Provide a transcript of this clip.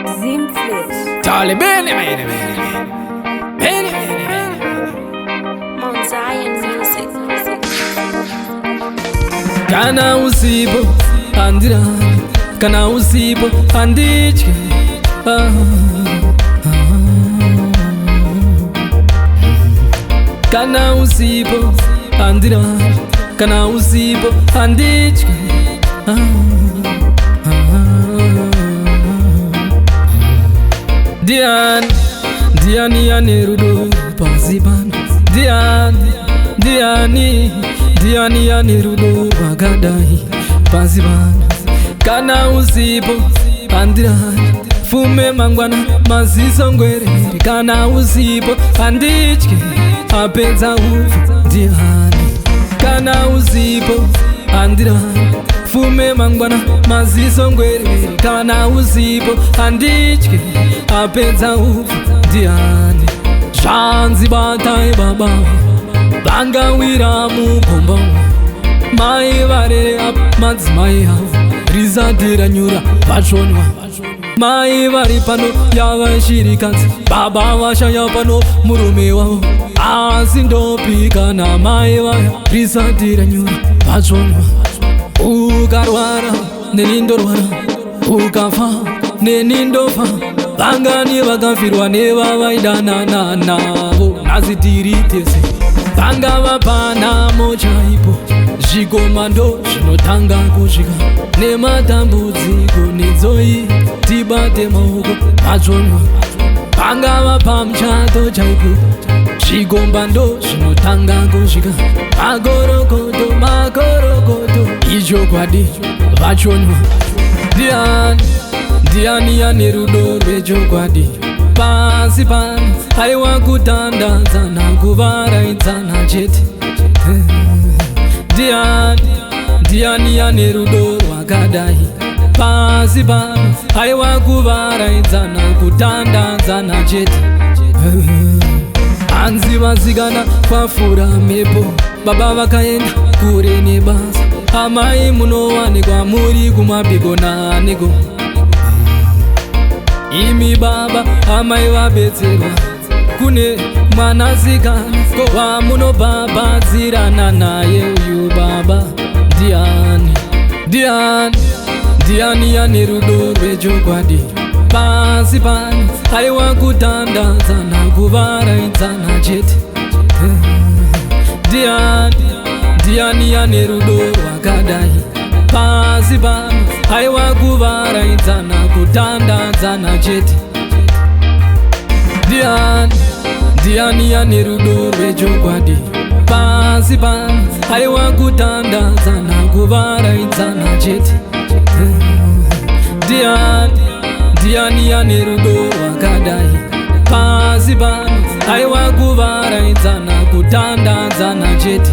Zimflesh. Charlie, bene, bene, bene, bene, bene, bene. Mount Zion Music. Kana usipo andirani, kana usipo andichke. Kana usipo andirani, kana usipo andichke. Diani yanerudo paziban. Diani yanerudo bagadai paziban. Kana usipo andirani, fume mangwana mazizo ngwere. Kana usipo andichke apenza ufu diani. Kana usipo andirani, fume mangwana mazizo ngwere. Kana usipo andichke apenza ufu diani. Shanzi batai baba banga wira mukombo mai varere ap madzimai havo rizadira nyura vachonwa mai vari pano yavashirikadzi baba vashaya pano murume wavo asi ndopi kana mai vaya rizadira nyura vachonwa ukarwara nenindorwara ukafa nenindofa vangani vakafirwa nevavaidana navo nazitiri tese vanga vapanamo chaipo zvikomando zvinotanga kusvika nematambudziko nedzoi tibate maoko madzvonwa vanga vapa muchato chaipo zvikombando zvinotanga kusvika makorokoto ichokwadi vachonwa Diani yanerudo rwechokwadi pasi pano aiwa kutandadzana kuvaraidzana chete. Diani yanerudo rwakadai pasi pano aiwa kuvaraidzana kutandadzana chete. Hanzi vasikana kwafura mhepo baba vakaenda kure nebasa amai munowanikwa muri kumabiko naniko. Imi baba amai vabetserwa kune mwanasikana ko wamunobhabhadzirana naye uyu baba Diani yanerudo rwechokwadi pasi pano aiwa kutandadzana kuvaraidzana chete. Diani yanerudo rwakadai pasi pano aiwa kuvaraidzana kutandadzana chete. Diani yanerudo rwechokwadi pasi pano aiwa kutandadzana kuvaraidzana chete. Diani yanerudo rwakadai pasi pano aiwa kuvaraidzana kutandadzana chete.